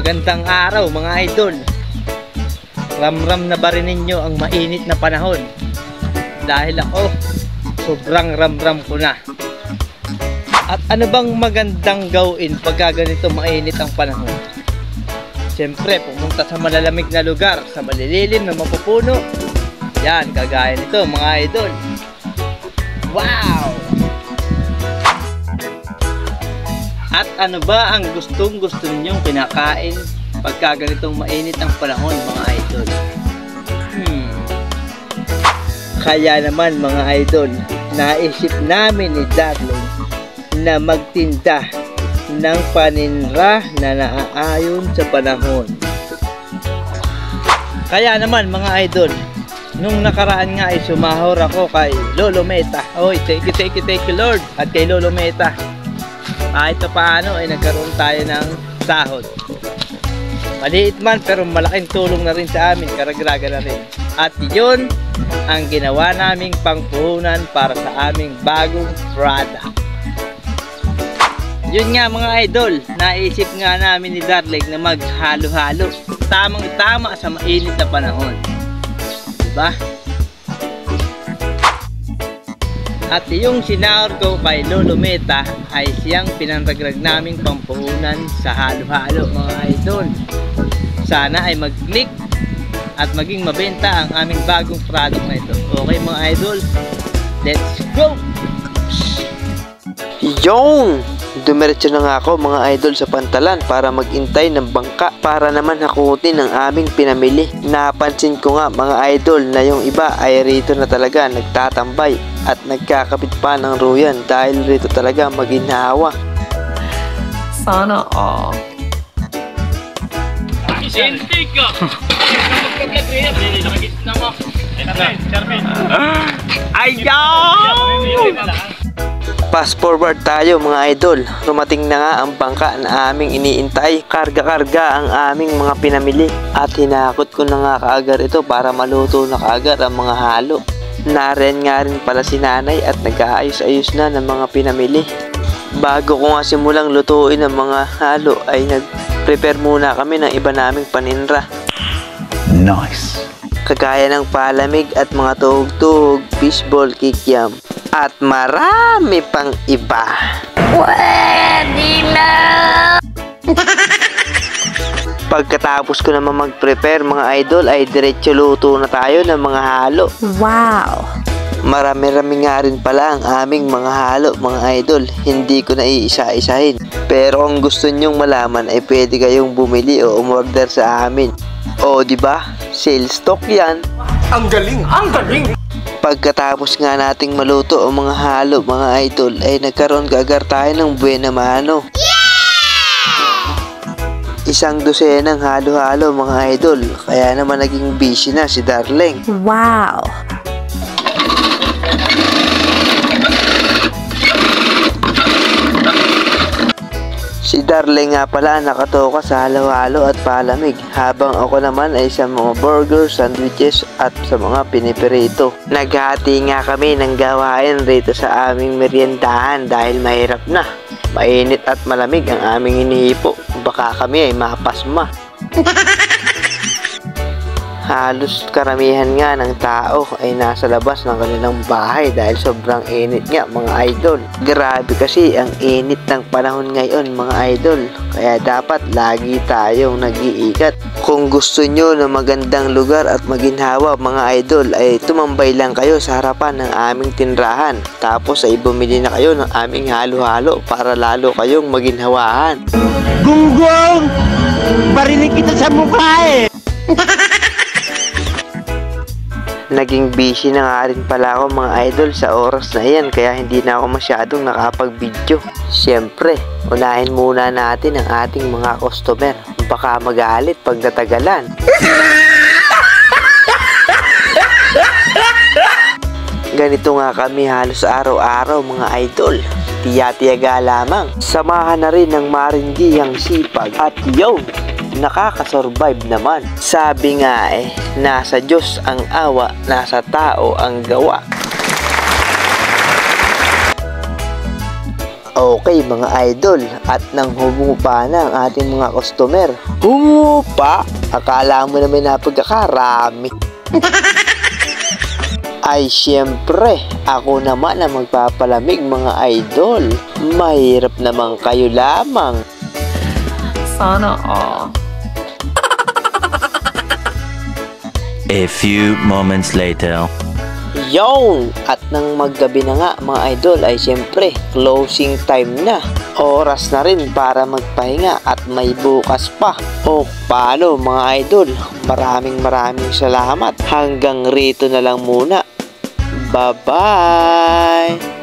Magandang araw mga idol. Ramram na ba rin ninyo ang mainit na panahon? Dahil ako, sobrang ramram ko na. At ano bang magandang gawin pagka ganito mainit ang panahon? Siyempre, pumunta sa malalamig na lugar, sa malililim na mapupuno. Yan, kagaya nito mga idol. Wow! At ano ba ang gustong-gusto ninyong kinakain pagka ganitong mainit ang panahon mga idol? Kaya naman mga idol, naisip namin ni Darling na magtinda ng paninra na naaayon sa panahon. Kaya naman mga idol, nung nakaraan nga ay sumahor ako kay Lolo Meta. Oy, thank you Lord. At kay Lolo Meta, kahit paano ay nagkaroon tayo ng sahod. Maliit man pero malaking tulong na rin sa amin, karagdagan na rin. At yun ang ginawa naming pangpuhunan para sa aming bagong product. Yun nga mga idol, naisip nga namin ni Darling na maghalo-halo. Tamang tama sa mainit na panahon, diba? At yung sinahor ko kay Lolo Meta ay siyang pinanragrag naming pampuhunan sa halo-halo mga idol. Sana ay mag-click at maging mabenta ang aming bagong product na ito. Okay mga idol, let's go! Yung! Dumiretso na nga ako mga idol sa pantalan para magintay ng bangka para naman hakutin ang aming pinamili. Napansin ko nga mga idol na yung iba ay rito na talaga nagtatambay at nagkakapit pa ng ruyan dahil rito talaga maginhawa. Sana all. Ayaw! Fast forward tayo mga idol. Rumating na nga ang bangka na aming iniintay. Karga-karga ang aming mga pinamili. At hinakot ko na nga kaagad ito para maluto na kaagad ang mga halo. Naren nga rin pala si nanay at nag-aayos-ayos na ng mga pinamili. Bago ko nga simulang lutuin ang mga halo ay nag-prepare muna kami ng iba naming paninra. Nice! Kagaya ng palamig at mga tuhog-tuhog, fishball kikiam. At marami pang iba. Pwede na! Pagkatapos ko naman mag-prepare mga idol ay diretso luto na tayo ng mga halo. Wow! Marami-rami nga rin pala ang aming mga halo mga idol. Hindi ko na iisa-isahin. Pero kung gusto nyong malaman ay pwede kayong bumili o umorder sa amin. O diba? Sales stock yan. Ang galing! Ang galing! Pagkatapos nga nating maluto ang mga halo mga idol ay nagkaroon kaagad tayo ng buena mano. Isang dosenang halo-halo mga idol, kaya naman naging busy na si Darling. Wow! Si Darling nga pala nakatoka sa halo-halo at palamig, habang ako naman ay sa mga burger, sandwiches at sa mga pinipirito. Naghati nga kami ng gawain rito sa aming meriendahan dahil mahirap na. Mainit at malamig ang aming hinihipo, baka kami ay mapasma. Halos karamihan nga ng tao ay nasa labas ng kanilang bahay dahil sobrang init nga mga idol. Grabe kasi ang init ng panahon ngayon mga idol, kaya dapat lagi tayong nag-iingat. Kung gusto nyo ng magandang lugar at maginhawa mga idol ay tumambay lang kayo sa harapan ng aming tinrahan. Tapos ay bumili na kayo ng aming halo-halo para lalo kayong maginhawaan. Gunggong! Barinig kita sa mukha eh! Naging busy na nga rin pala ako mga idol sa oras na yan, kaya hindi na ako masyadong nakapag-video. Siyempre, unahin muna natin ang ating mga customer. Baka magalit pag natagalan. Ganito nga kami halos araw-araw mga idol. Tiya-tiyaga lamang. Samahan na rin ng maringgiyang sipag. At yun, nakakasurvive naman. Sabi nga nasa Diyos ang awa, nasa tao ang gawa. Okay mga idol, at nang humupa na ang ating mga customer. Humupa? Akala mo naman na pagkakarami. Ay syempre, ako naman ang magpapalamig mga idol. Mahirap naman kayo lamang. Sana all. A few moments later. Yon! At nang maggabi na nga mga idol ay syempre closing time na. Oras na rin para magpahinga at may bukas pa. O paano mga idol? Maraming salamat. Hanggang rito na lang muna. Bye-bye!